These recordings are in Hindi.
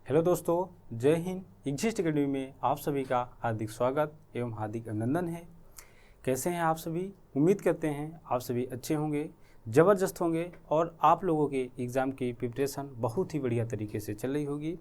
हेलो दोस्तों, जय हिंद। एग्जिस्ट एकेडमी में आप सभी का हार्दिक स्वागत एवं हार्दिक अभिनंदन है। कैसे हैं आप सभी? उम्मीद करते हैं आप सभी अच्छे होंगे, ज़बरदस्त होंगे और आप लोगों के एग्ज़ाम की प्रिपरेशन बहुत ही बढ़िया तरीके से चल रही होगी।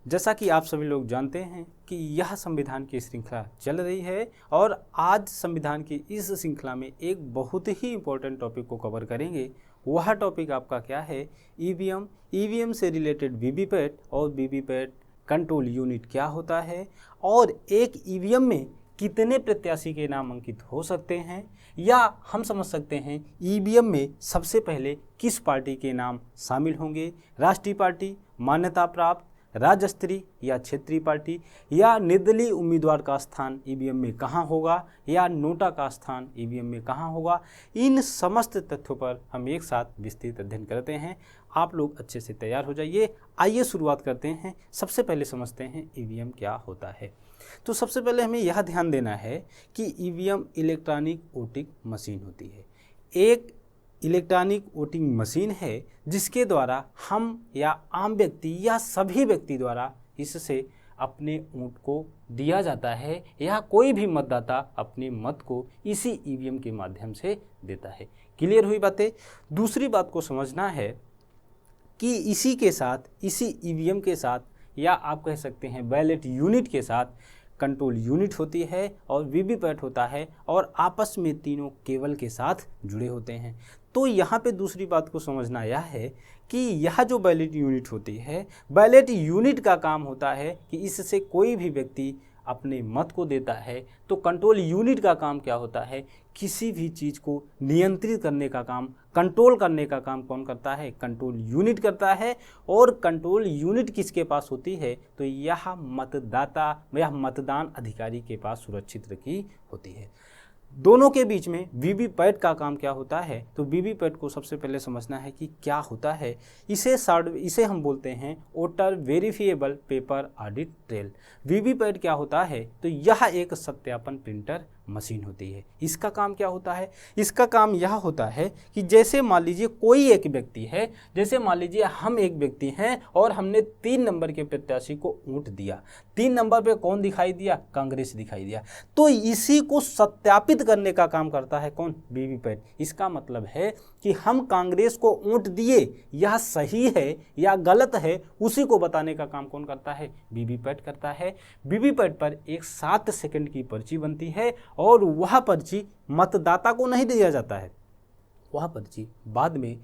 जैसा कि आप सभी लोग जानते हैं कि यह संविधान की श्रृंखला चल रही है और आज संविधान की इस श्रृंखला में एक बहुत ही इम्पोर्टेंट टॉपिक को कवर करेंगे। वह टॉपिक आपका क्या है? ईवीएम। ईवीएम से रिलेटेड वीवीपैट और वीवीपैट कंट्रोल यूनिट क्या होता है और एक ईवीएम में कितने प्रत्याशी के नाम अंकित हो सकते हैं, या हम समझ सकते हैं ईवीएम में सबसे पहले किस पार्टी के नाम शामिल होंगे? राष्ट्रीय पार्टी, मान्यता प्राप्त, राज्य स्तरीय या क्षेत्रीय पार्टी, या निर्दलीय उम्मीदवार का स्थान ईवीएम में कहाँ होगा, या नोटा का स्थान ईवीएम में कहाँ होगा। इन समस्त तथ्यों पर हम एक साथ विस्तृत अध्ययन करते हैं। आप लोग अच्छे से तैयार हो जाइए। आइए शुरुआत करते हैं। सबसे पहले समझते हैं ईवीएम क्या होता है। तो सबसे पहले हमें यह ध्यान देना है कि ईवीएम इलेक्ट्रॉनिक वोटिंग मशीन होती है। एक इलेक्ट्रॉनिक वोटिंग मशीन है जिसके द्वारा हम या आम व्यक्ति या सभी व्यक्ति द्वारा इससे अपने वोट को दिया जाता है, या कोई भी मतदाता अपने मत को इसी ईवीएम के माध्यम से देता है। क्लियर हुई बातें? दूसरी बात को समझना है कि इसी के साथ, इसी ईवीएम के साथ, या आप कह सकते हैं बैलेट यूनिट के साथ कंट्रोल यूनिट होती है और वीवीपैट होता है, और आपस में तीनों केबल के साथ जुड़े होते हैं। तो यहाँ पे दूसरी बात को समझना यह है कि यह जो बैलेट यूनिट होती है, बैलेट यूनिट का काम होता है कि इससे कोई भी व्यक्ति अपने मत को देता है। तो कंट्रोल यूनिट का काम क्या होता है? किसी भी चीज़ को नियंत्रित करने का काम, कंट्रोल करने का काम कौन करता है? कंट्रोल यूनिट करता है। और कंट्रोल यूनिट किसके पास होती है? तो यह मतदाता या मतदान अधिकारी के पास सुरक्षित रखी होती है। दोनों के बीच में वीवीपैट का काम क्या होता है? तो वीवीपैट को सबसे पहले समझना है कि क्या होता है। इसे हम बोलते हैं voter verifiable paper audit trail. VVPAT क्या होता है? तो यह एक सत्यापन प्रिंटर मशीन होती है। इसका काम क्या होता है? इसका काम यह होता है कि जैसे मान लीजिए कोई एक व्यक्ति है, जैसे मान लीजिए हम एक व्यक्ति हैं और हमने 3 नंबर के प्रत्याशी को वोट दिया। 3 नंबर पे कौन दिखाई दिया? कांग्रेस दिखाई दिया। तो इसी को सत्यापित करने का काम करता है कौन? वीवीपैट। इसका मतलब है कि हम कांग्रेस को वोट दिए, यह सही है या गलत है, उसी को बताने का काम कौन करता है? वीवीपैट करता है। वीवीपैट पर एक 7 सेकंड की पर्ची बनती है और वह पर्ची मतदाता को नहीं दिया जाता है। वह पर्ची बाद में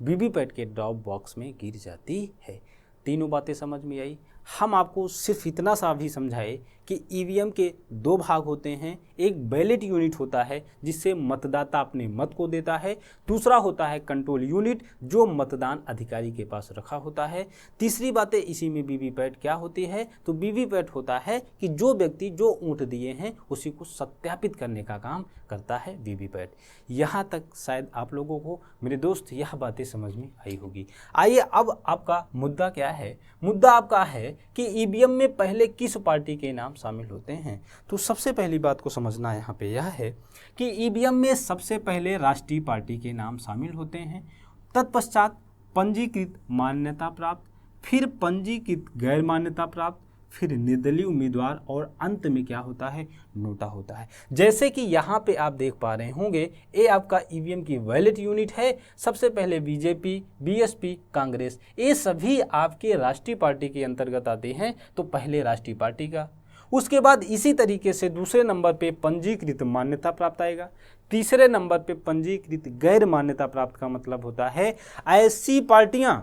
वीवीपैट के ड्रॉप बॉक्स में गिर जाती है। तीनों बातें समझ में आई? हम आपको सिर्फ इतना सा भी समझाए कि ईवीएम के 2 भाग होते हैं। एक बैलेट यूनिट होता है जिससे मतदाता अपने मत को देता है। दूसरा होता है कंट्रोल यूनिट जो मतदान अधिकारी के पास रखा होता है। तीसरी बातें इसी में वीवीपैट क्या होती है? तो वीवीपैट होता है कि जो व्यक्ति जो वोट दिए हैं उसी को सत्यापित करने का काम करता है वीवीपैट। यहाँ तक शायद आप लोगों को मेरे दोस्त यह बातें समझ में आई होगी। आइए अब आपका मुद्दा क्या है? मुद्दा आपका है कि ईवीएम में पहले किस पार्टी के नाम शामिल होते हैं। तो सबसे पहली बात को समझना यहाँ पे यह है कि ईवीएम में सबसे पहले राष्ट्रीय पार्टी के नाम शामिल होते हैं, तत्पश्चात पंजीकृत मान्यता प्राप्त, फिर पंजीकृत गैर मान्यता प्राप्त, फिर निर्दलीय उम्मीदवार, और अंत में क्या होता है? नोटा होता है। जैसे कि यहाँ पे आप देख पा रहे होंगे, ये आपका ईवीएम की बैलेट यूनिट है। सबसे पहले बीजेपी, बीएसपी, कांग्रेस, ये सभी आपके राष्ट्रीय पार्टी के अंतर्गत आते हैं। तो पहले राष्ट्रीय पार्टी का, उसके बाद इसी तरीके से दूसरे नंबर पे पंजीकृत मान्यता प्राप्त आएगा। तीसरे नंबर पे पंजीकृत गैर मान्यता प्राप्त का मतलब होता है ऐसी पार्टियां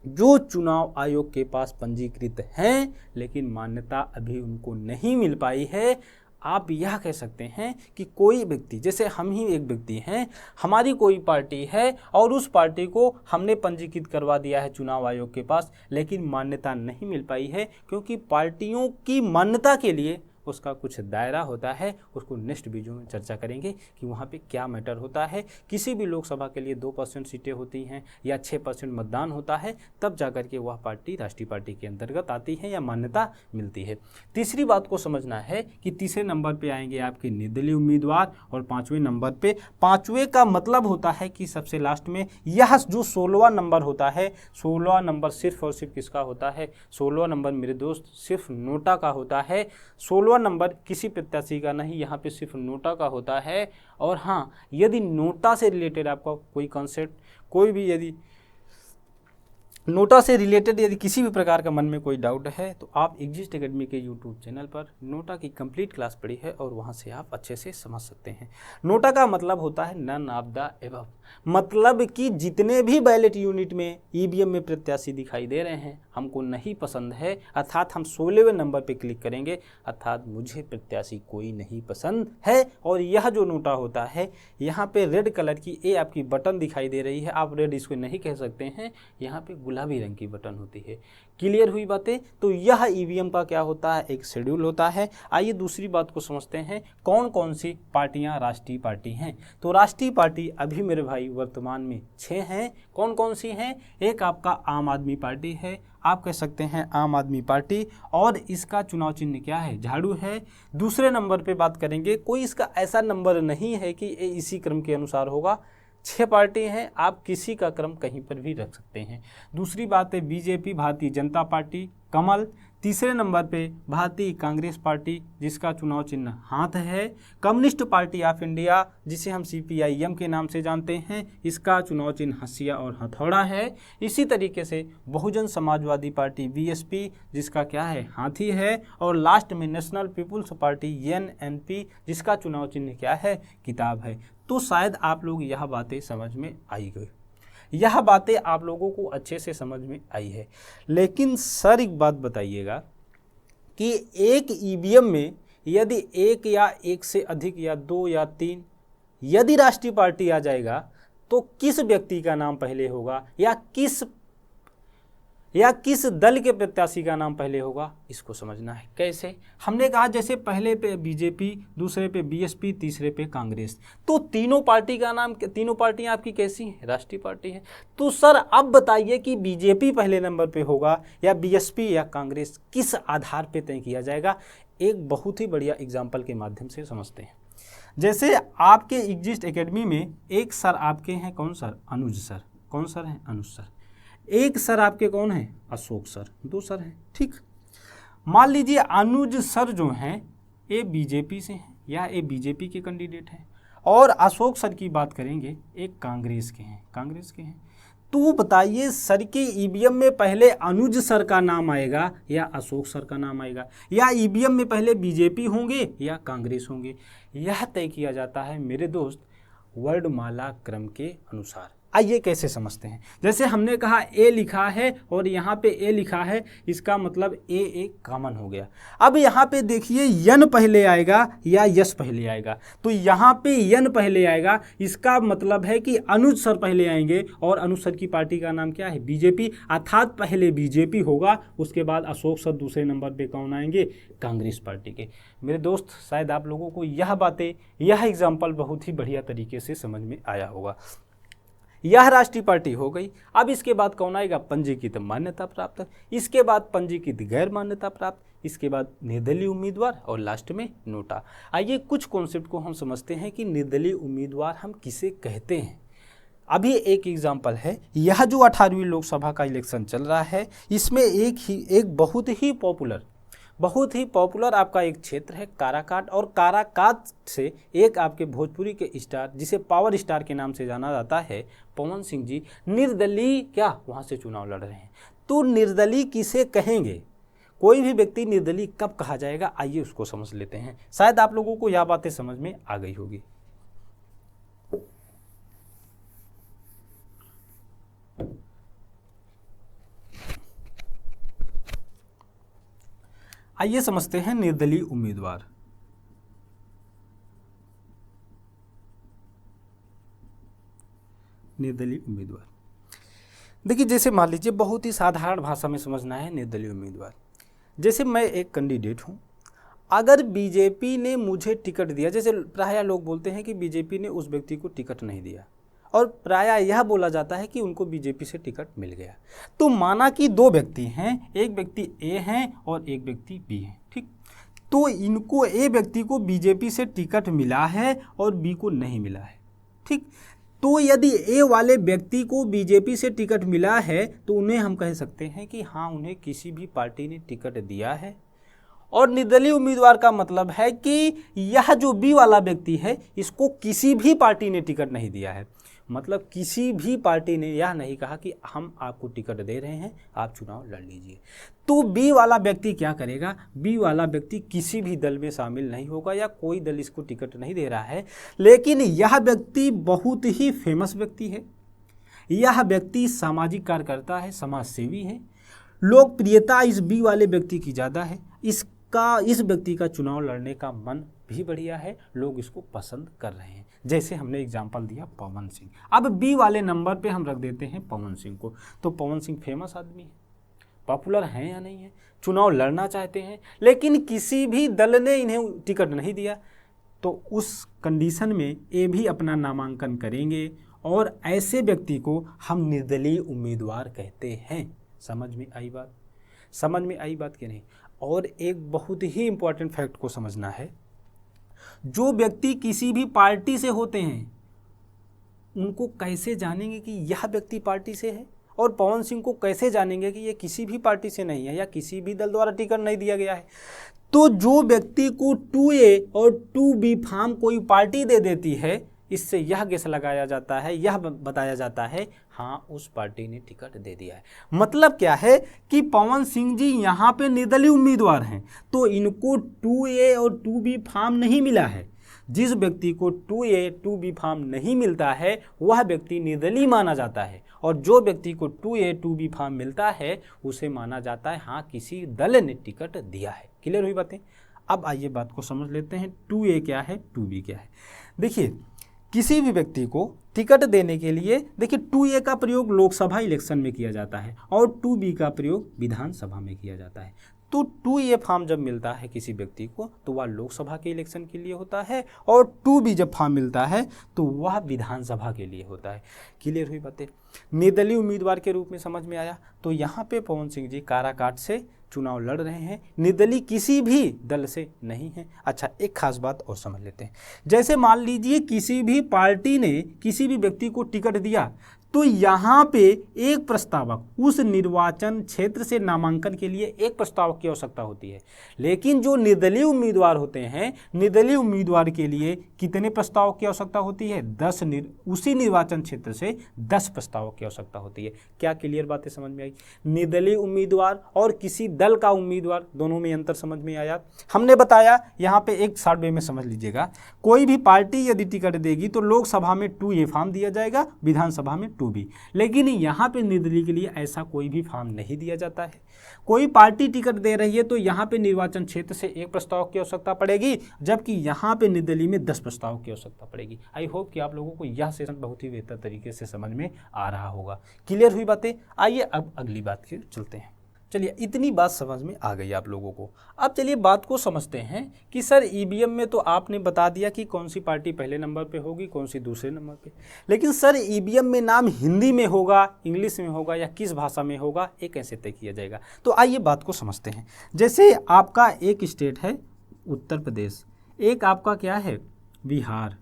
जो चुनाव आयोग के पास पंजीकृत हैं लेकिन मान्यता अभी उनको नहीं मिल पाई है। आप यह कह सकते हैं कि कोई व्यक्ति, जैसे हम ही एक व्यक्ति हैं, हमारी कोई पार्टी है और उस पार्टी को हमने पंजीकृत करवा दिया है चुनाव आयोग के पास, लेकिन मान्यता नहीं मिल पाई है क्योंकि पार्टियों की मान्यता के लिए उसका कुछ दायरा होता है, उसको नेक्स्ट वीडियो में चर्चा करेंगे कि वहाँ पे क्या मैटर होता है। किसी भी लोकसभा के लिए 2% सीटें होती हैं या 6% मतदान होता है, तब जाकर के वह पार्टी राष्ट्रीय पार्टी के अंतर्गत आती है या मान्यता मिलती है। तीसरी बात को समझना है कि तीसरे नंबर पे आएंगे आपके निर्दलीय उम्मीदवार और 5वें नंबर पे, 5वें का मतलब होता है कि सबसे लास्ट में यह जो 16वां नंबर होता है, 16वां नंबर सिर्फ और सिर्फ किसका होता है? 16वां नंबर मेरे दोस्त सिर्फ नोटा का होता है। 16वां नंबर किसी प्रत्याशी का नहीं, यहाँ पे सिर्फ नोटा का होता है। और हाँ, यदि नोटा से रिलेटेड आपका कोई कॉन्सेप्ट, कोई भी यदि नोटा से रिलेटेड यदि किसी भी प्रकार का मन में कोई डाउट है तो आप एग्जिस्ट एकेडमी के यूट्यूब चैनल पर नोटा की कंप्लीट क्लास पढ़ी है और वहां से आप अच्छे से समझ सकते हैं। नोटा का मतलब होता है नन ऑफ द एबव, मतलब कि जितने भी बैलेट यूनिट में ईवीएम में प्रत्याशी दिखाई दे रहे हैं हमको नहीं पसंद है, अर्थात हम 16वें नंबर पर क्लिक करेंगे, अर्थात मुझे प्रत्याशी कोई नहीं पसंद है। और यह जो नोटा होता है, यहाँ पे रेड कलर की ए आपकी बटन दिखाई दे रही है, आप रेड इसको नहीं कह सकते हैं, यहाँ पे गुलाबी रंग की बटन होती है। क्लियर हुई बातें? तो यह ईवीएम का क्या होता है? एक शेड्यूल होता है। आइए दूसरी बात को समझते हैं, कौन कौन सी पार्टियां राष्ट्रीय पार्टी हैं। तो राष्ट्रीय पार्टी अभी मेरे भाई वर्तमान में 6 हैं। कौन कौन सी हैं? एक आपका आम आदमी पार्टी है, आप कह सकते हैं आम आदमी पार्टी, और इसका चुनाव चिन्ह क्या है? झाड़ू है। दूसरे नंबर पे बात करेंगे, कोई इसका ऐसा नंबर नहीं है कि ये इसी क्रम के अनुसार होगा, 6 पार्टी हैं, आप किसी का क्रम कहीं पर भी रख सकते हैं। दूसरी बात है बीजेपी, भारतीय जनता पार्टी, कमल। तीसरे नंबर पे भारतीय कांग्रेस पार्टी, जिसका चुनाव चिन्ह हाथ है। कम्युनिस्ट पार्टी ऑफ इंडिया, जिसे हम CPIM के नाम से जानते हैं, इसका चुनाव चिन्ह हंसिया और हथौड़ा है। इसी तरीके से बहुजन समाजवादी पार्टी BSP, जिसका क्या है? हाथी है। और लास्ट में नेशनल पीपुल्स पार्टी NNP, जिसका चुनाव चिन्ह क्या है? किताब है। तो शायद आप लोग यह बातें समझ में आई गई, यह बातें आप लोगों को अच्छे से समझ में आई है। लेकिन सर एक बात बताइएगा कि एक ईवीएम में यदि एक या एक से अधिक या 2 या 3 यदि राष्ट्रीय पार्टी आ जाएगा तो किस व्यक्ति का नाम पहले होगा या किस दल के प्रत्याशी का नाम पहले होगा, इसको समझना है। कैसे? हमने कहा जैसे पहले पे बीजेपी, दूसरे पे BSP, तीसरे पे कांग्रेस, तो तीनों पार्टी का नाम, तीनों पार्टियां आपकी कैसी हैं? राष्ट्रीय पार्टी है। तो सर अब बताइए कि बीजेपी पहले नंबर पे होगा या BSP या कांग्रेस, किस आधार पे तय किया जाएगा? एक बहुत ही बढ़िया एग्जाम्पल के माध्यम से समझते हैं। जैसे आपके एग्जिस्ट एकेडमी में एक सर आपके हैं, कौन सर? अनुज सर। कौन सर हैं? अनुज सर। एक सर आपके कौन है? अशोक सर। 2 सर हैं, ठीक। मान लीजिए अनुज सर जो हैं ये बीजेपी से हैं या ये बीजेपी के कैंडिडेट हैं, और अशोक सर की बात करेंगे एक कांग्रेस के हैं। तो बताइए सर के ईवीएम में पहले अनुज सर का नाम आएगा या अशोक सर का नाम आएगा, या ईवीएम में पहले बीजेपी होंगे या कांग्रेस होंगे? यह तय किया जाता है मेरे दोस्त वर्णमाला क्रम के अनुसार। आइए कैसे समझते हैं। जैसे हमने कहा ए लिखा है और यहाँ पे ए लिखा है, इसका मतलब ए एक कॉमन हो गया। अब यहाँ पे देखिए यन पहले आएगा या यस पहले आएगा, तो यहाँ पे यन पहले आएगा, इसका मतलब है कि अनुज सर पहले आएंगे, और अनुज सर की पार्टी का नाम क्या है? बीजेपी, अर्थात पहले बीजेपी होगा, उसके बाद अशोक सर दूसरे नंबर पे कौन आएंगे? कांग्रेस पार्टी के। मेरे दोस्त शायद आप लोगों को यह बातें, यह एग्जाम्पल बहुत ही बढ़िया तरीके से समझ में आया होगा। यह राष्ट्रीय पार्टी हो गई। अब इसके बाद कौन आएगा? पंजीकृत मान्यता प्राप्त, इसके बाद पंजीकृत गैर मान्यता प्राप्त, इसके बाद निर्दलीय उम्मीदवार, और लास्ट में नोटा। आइए कुछ कॉन्सेप्ट को हम समझते हैं कि निर्दलीय उम्मीदवार हम किसे कहते हैं। अभी एक एग्जाम्पल है, यह जो 18वीं लोकसभा का इलेक्शन चल रहा है, इसमें एक बहुत ही पॉपुलर आपका एक क्षेत्र है काराकाट, और काराकाट से एक आपके भोजपुरी के स्टार, जिसे पावर स्टार के नाम से जाना जाता है, पवन सिंह जी निर्दलीय वहाँ से चुनाव लड़ रहे हैं। तो निर्दलीय किसे कहेंगे? कोई भी व्यक्ति निर्दलीय कब कहा जाएगा, आइए उसको समझ लेते हैं। शायद आप लोगों को यह बातें समझ में आ गई होगी। आइए समझते हैं निर्दलीय उम्मीदवार। देखिए जैसे मान लीजिए, बहुत ही साधारण भाषा में समझना है निर्दलीय उम्मीदवार। जैसे मैं एक कैंडिडेट हूँ, अगर बीजेपी ने मुझे टिकट दिया, जैसे प्रायः लोग बोलते हैं कि बीजेपी ने उस व्यक्ति को टिकट नहीं दिया, और प्रायः यह बोला जाता है कि उनको बीजेपी से टिकट मिल गया। तो माना कि दो व्यक्ति हैं, एक व्यक्ति ए हैं और एक व्यक्ति बी है, ठीक। तो इनको ए व्यक्ति को बीजेपी से टिकट मिला है और बी को नहीं मिला है, ठीक। तो यदि ए वाले व्यक्ति को बीजेपी से टिकट मिला है तो उन्हें हम कह सकते हैं कि हाँ, उन्हें किसी भी पार्टी ने टिकट दिया है। और निर्दलीय उम्मीदवार का मतलब है कि यह जो बी वाला व्यक्ति है, इसको किसी भी पार्टी ने टिकट नहीं दिया है। मतलब किसी भी पार्टी ने यह नहीं कहा कि हम आपको टिकट दे रहे हैं, आप चुनाव लड़ लीजिए। तो बी वाला व्यक्ति क्या करेगा? बी वाला व्यक्ति किसी भी दल में शामिल नहीं होगा या कोई दल इसको टिकट नहीं दे रहा है। लेकिन यह व्यक्ति बहुत ही फेमस व्यक्ति है, यह व्यक्ति सामाजिक कार्यकर्ता है, समाज सेवी है, लोकप्रियता इस बी वाले व्यक्ति की ज़्यादा है, इस व्यक्ति का चुनाव लड़ने का मन भी बढ़िया है, लोग इसको पसंद कर रहे हैं। जैसे हमने एग्जाम्पल दिया पवन सिंह। अब बी वाले नंबर पे हम रख देते हैं पवन सिंह को। तो पवन सिंह फेमस आदमी है, पॉपुलर हैं या नहीं है, चुनाव लड़ना चाहते हैं, लेकिन किसी भी दल ने इन्हें टिकट नहीं दिया। तो उस कंडीशन में ए भी अपना नामांकन करेंगे और ऐसे व्यक्ति को हम निर्दलीय उम्मीदवार कहते हैं। समझ में आई बात? समझ में आई बात कि नहीं? और एक बहुत ही इम्पोर्टेंट फैक्ट को समझना है, जो व्यक्ति किसी भी पार्टी से होते हैं उनको कैसे जानेंगे कि यह व्यक्ति पार्टी से है, और पवन सिंह को कैसे जानेंगे कि ये किसी भी पार्टी से नहीं है या किसी भी दल द्वारा टिकट नहीं दिया गया है। तो जो व्यक्ति को 2A और 2B फॉर्म कोई पार्टी दे देती है, इससे यह गेस लगाया जाता है, यह बताया जाता है हाँ, उस पार्टी ने टिकट दे दिया है। मतलब क्या है कि पवन सिंह जी यहाँ पे निर्दलीय उम्मीदवार हैं, तो इनको 2A और 2B फॉर्म नहीं मिला है। जिस व्यक्ति को 2A 2B फॉर्म नहीं मिलता है वह व्यक्ति निर्दलीय माना जाता है, और जो व्यक्ति को 2A 2B फॉर्म मिलता है उसे माना जाता है हाँ, किसी दल ने टिकट दिया है। क्लियर हुई बातें? अब आइए बात को समझ लेते हैं, 2A क्या है, 2B क्या है। देखिए, किसी भी व्यक्ति को टिकट देने के लिए देखिए 2A का प्रयोग लोकसभा इलेक्शन में किया जाता है और 2B का प्रयोग विधानसभा में किया जाता है। तो 2A फॉर्म जब मिलता है किसी व्यक्ति को तो वह लोकसभा के इलेक्शन के लिए होता है, और 2B जब फॉर्म मिलता है तो वह विधानसभा के लिए होता है। क्लियर हुई बातें? निर्दलीय उम्मीदवार के रूप में समझ में आया। तो यहाँ पे पवन सिंह जी काराकाट से चुनाव लड़ रहे हैं, निर्दलीय किसी भी दल से नहीं है। अच्छा, एक खास बात और समझ लेते हैं। जैसे मान लीजिए किसी भी पार्टी ने किसी भी व्यक्ति को टिकट दिया, तो यहाँ पे एक प्रस्तावक उस निर्वाचन क्षेत्र से नामांकन के लिए एक प्रस्तावक की आवश्यकता होती है। लेकिन जो निर्दलीय उम्मीदवार होते हैं, निर्दलीय उम्मीदवार के लिए कितने प्रस्तावक की आवश्यकता होती है? 10 उसी निर्वाचन क्षेत्र से 10 प्रस्तावक की आवश्यकता होती है। क्या क्लियर बातें समझ में आई? निर्दलीय उम्मीदवार और किसी दल का उम्मीदवार, दोनों में अंतर समझ में आया। हमने बताया, यहाँ पे एक शॉर्ट वे में समझ लीजिएगा, कोई भी पार्टी यदि टिकट देगी तो लोकसभा में 2A फॉर्म दिया जाएगा, विधानसभा में 2B। लेकिन यहाँ पे निर्दलीय के लिए ऐसा कोई भी फॉर्म नहीं दिया जाता है। कोई पार्टी टिकट दे रही है तो यहाँ पे निर्वाचन क्षेत्र से एक प्रस्तावक की आवश्यकता पड़ेगी, जबकि यहाँ पे निर्दलीय में 10 प्रस्तावक की आवश्यकता पड़ेगी। आई होप कि आप लोगों को यह सेशन बहुत ही बेहतर तरीके से समझ में आ रहा होगा। क्लियर हुई बातें? आइए अब अगली बात की चलते हैं। चलिए, इतनी बात समझ में आ गई आप लोगों को। अब चलिए बात को समझते हैं कि सर ईवीएम में तो आपने बता दिया कि कौन सी पार्टी पहले नंबर पे होगी, कौन सी दूसरे नंबर पे, लेकिन सर ईवीएम में नाम हिंदी में होगा, इंग्लिश में होगा या किस भाषा में होगा, ये कैसे तय किया जाएगा? तो आइए बात को समझते हैं। जैसे आपका एक स्टेट है उत्तर प्रदेश, एक आपका क्या है बिहार,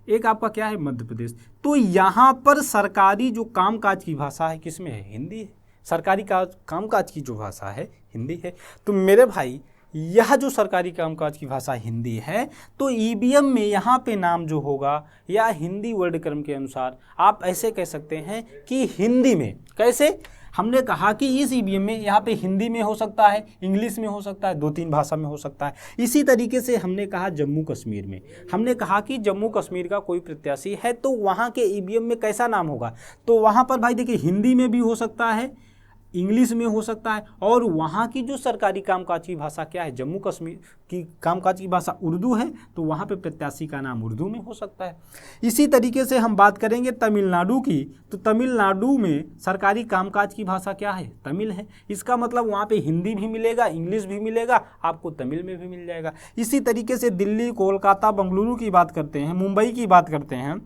एक आपका क्या है मध्य प्रदेश। तो यहाँ पर सरकारी जो कामकाज की भाषा है किसमें है? हिंदी है। सरकारी कामकाज की जो भाषा है हिंदी है। तो मेरे भाई, यह जो सरकारी कामकाज की भाषा हिंदी है, तो ईवीएम में यहाँ पे नाम जो होगा या हिंदी वर्ड क्रम के अनुसार आप ऐसे कह सकते हैं कि हिंदी में। कैसे? हमने कहा कि इस ईवीएम में यहाँ पे हिंदी में हो सकता है, इंग्लिश में हो सकता है, 2-3 भाषा में हो सकता है। इसी तरीके से हमने कहा जम्मू कश्मीर में, हमने कहा कि जम्मू कश्मीर का कोई प्रत्याशी है तो वहाँ के ईवीएम में कैसा नाम होगा? तो वहाँ पर भाई देखिए हिंदी में भी हो सकता है, इंग्लिश में हो सकता है, और वहाँ की जो सरकारी कामकाज की भाषा क्या है, जम्मू कश्मीर की कामकाज की भाषा उर्दू है, तो वहाँ पे प्रत्याशी का नाम उर्दू में हो सकता है। इसी तरीके से हम बात करेंगे तमिलनाडु की, तो तमिलनाडु में सरकारी कामकाज की भाषा क्या है, तमिल है। इसका मतलब वहाँ पे हिंदी भी मिलेगा, इंग्लिश भी मिलेगा, आपको तमिल में भी मिल जाएगा। इसी तरीके से दिल्ली, कोलकाता, बेंगलुरु की बात करते हैं, मुंबई की बात करते हैं,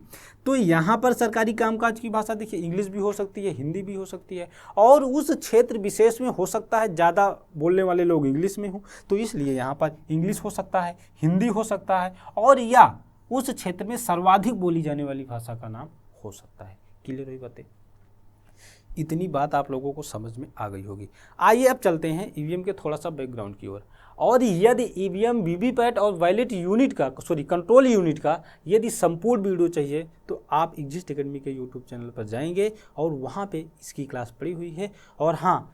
तो यहाँ पर सरकारी कामकाज की भाषा देखिए इंग्लिश भी हो सकती है, हिंदी भी हो सकती है, और उस क्षेत्र विशेष में हो सकता है ज़्यादा बोलने वाले लोग इंग्लिश में हो, तो इसलिए यहाँ पर इंग्लिश हो सकता है, हिंदी हो सकता है, और या उस क्षेत्र में सर्वाधिक बोली जाने वाली भाषा का नाम हो सकता है। क्लियर हुई बातें? इतनी बात आप लोगों को समझ में आ गई होगी। आइए अब चलते हैं ईवीएम के थोड़ा सा बैकग्राउंड की ओर। और यदि ईवीएम, वीवीपैट और बैलेट यूनिट का कंट्रोल यूनिट का यदि संपूर्ण वीडियो चाहिए तो आप एग्जिस्ट एकेडमी के यूट्यूब चैनल पर जाएंगे और वहाँ पे इसकी क्लास पड़ी हुई है। और हाँ,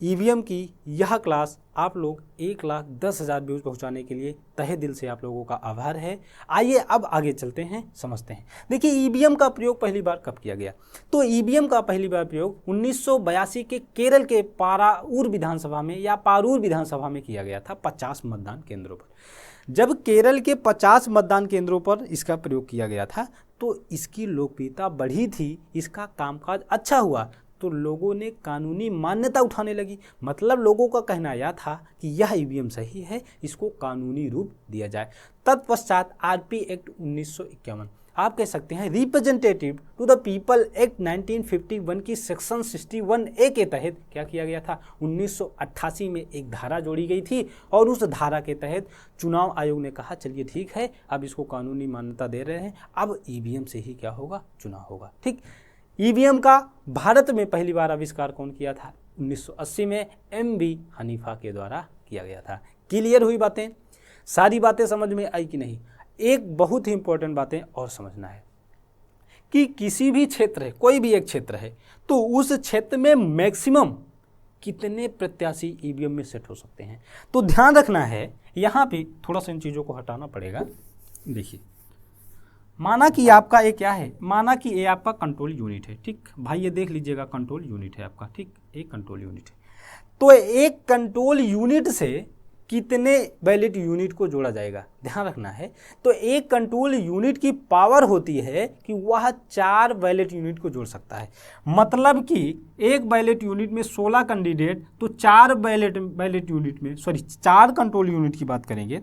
ईवीएम की यह क्लास आप लोग 1,10,000 व्यूज़ पहुंचाने के लिए तहे दिल से आप लोगों का आभार है। आइए अब आगे चलते हैं, समझते हैं। देखिए ईवीएम का प्रयोग पहली बार कब किया गया, तो ईवीएम का पहली बार प्रयोग 1982 के केरल के पाराऊर विधानसभा में या पारूर विधानसभा में किया गया था, 50 मतदान केंद्रों पर। जब केरल के 50 मतदान केंद्रों पर इसका प्रयोग किया गया था तो इसकी लोकप्रियता बढ़ी थी, इसका कामकाज अच्छा हुआ, तो लोगों ने कानूनी मान्यता उठाने लगी। मतलब लोगों का कहना यह था कि यह ईवीएम सही है, इसको कानूनी रूप दिया जाए। तत्पश्चात आरपी एक्ट 1951, आप कह सकते हैं representative to the people act 1951 की सेक्शन 61A के तहत क्या किया गया था, 1988 में एक धारा जोड़ी गई थी, और उस धारा के तहत चुनाव आयोग ने कहा चलिए ठीक है, अब इसको कानूनी मान्यता दे रहे हैं, अब ईवीएम से ही क्या होगा, चुनाव होगा। ठीक, ईवीएम का भारत में पहली बार आविष्कार कौन किया था, 1980 में MB हनीफा के द्वारा किया गया था। क्लियर हुई बातें? सारी बातें समझ में आई कि नहीं? एक बहुत ही इंपॉर्टेंट बातें और समझना है कि किसी भी क्षेत्र है, कोई भी एक क्षेत्र है, तो उस क्षेत्र में मैक्सिमम कितने प्रत्याशी ईवीएम में सेट हो सकते हैं। तो ध्यान रखना है, यहाँ पे थोड़ा सा इन चीज़ों को हटाना पड़ेगा। देखिए, माना कि आपका ये क्या है, माना कि ये आपका कंट्रोल यूनिट है। ठीक भाई, ये देख लीजिएगा कंट्रोल यूनिट है आपका। ठीक, एक कंट्रोल यूनिट है, तो एक कंट्रोल यूनिट से कितने बैलेट यूनिट को जोड़ा जाएगा, ध्यान रखना है। तो एक कंट्रोल यूनिट की पावर होती है कि वह 4 बैलेट यूनिट को जोड़ सकता है। मतलब कि एक बैलेट यूनिट में 16 कैंडिडेट, तो 4 बैलेट यूनिट में 4 कंट्रोल यूनिट की बात करेंगे,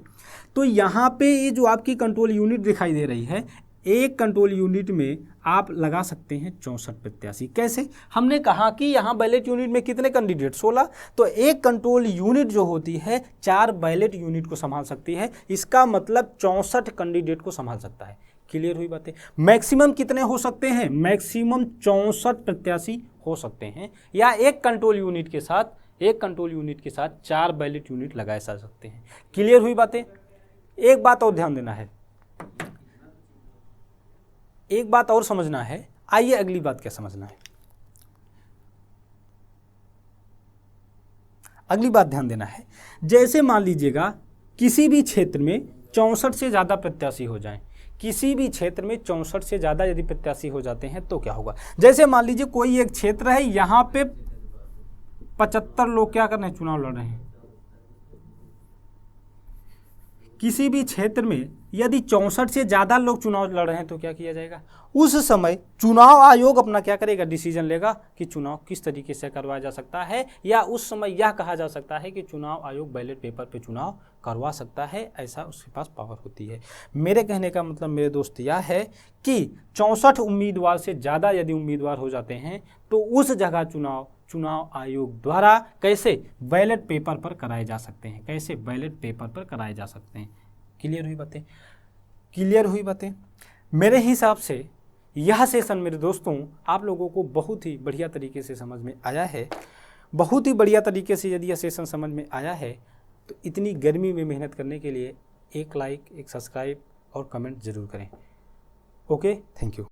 तो यहाँ पे ये जो आपकी कंट्रोल यूनिट दिखाई दे रही है, एक कंट्रोल यूनिट में आप लगा सकते हैं 64 प्रत्याशी। कैसे? हमने कहा कि यहाँ बैलेट यूनिट में कितने कैंडिडेट, 16, तो एक कंट्रोल यूनिट जो होती है 4 बैलेट यूनिट को संभाल सकती है। इसका मतलब 64 कैंडिडेट को संभाल सकता है। क्लियर हुई बातें? मैक्सिमम कितने हो सकते हैं, मैक्सिमम 64 प्रत्याशी हो सकते हैं, या एक कंट्रोल यूनिट के साथ 4 बैलेट यूनिट लगाए जा सकते हैं। क्लियर हुई बातें? एक बात और ध्यान देना है, एक बात और समझना है। आइए अगली बात क्या समझना है, अगली बात ध्यान देना है। जैसे मान लीजिएगा किसी भी क्षेत्र में 64 से ज़्यादा प्रत्याशी हो जाएं, किसी भी क्षेत्र में 64 से ज़्यादा यदि प्रत्याशी हो जाते हैं तो क्या होगा। जैसे मान लीजिए कोई एक क्षेत्र है, यहाँ पे 75 लोग क्या कर रहे हैं, चुनाव लड़ रहे हैं। किसी भी क्षेत्र में यदि 64 से ज़्यादा लोग चुनाव लड़ रहे हैं तो क्या किया जाएगा, उस समय चुनाव आयोग अपना क्या करेगा, डिसीजन लेगा कि चुनाव किस तरीके से करवाया जा सकता है, या उस समय यह कहा जा सकता है कि चुनाव आयोग बैलेट पेपर पे चुनाव करवा सकता है, ऐसा उसके पास पावर होती है। मेरे कहने का मतलब मेरे दोस्त यह है कि 64 उम्मीदवार से ज़्यादा यदि उम्मीदवार हो जाते हैं तो उस जगह चुनाव आयोग द्वारा कैसे, बैलेट पेपर पर कराए जा सकते हैं। कैसे? बैलेट पेपर पर कराए जा सकते हैं। क्लियर हुई बातें? क्लियर हुई बातें? मेरे हिसाब से यह सेशन मेरे दोस्तों आप लोगों को बहुत ही बढ़िया तरीके से समझ में आया है। बहुत ही बढ़िया तरीके से यदि यह सेशन समझ में आया है तो इतनी गर्मी में मेहनत करने के लिए एक लाइक, एक सब्सक्राइब और कमेंट ज़रूर करें। Okay, thank you.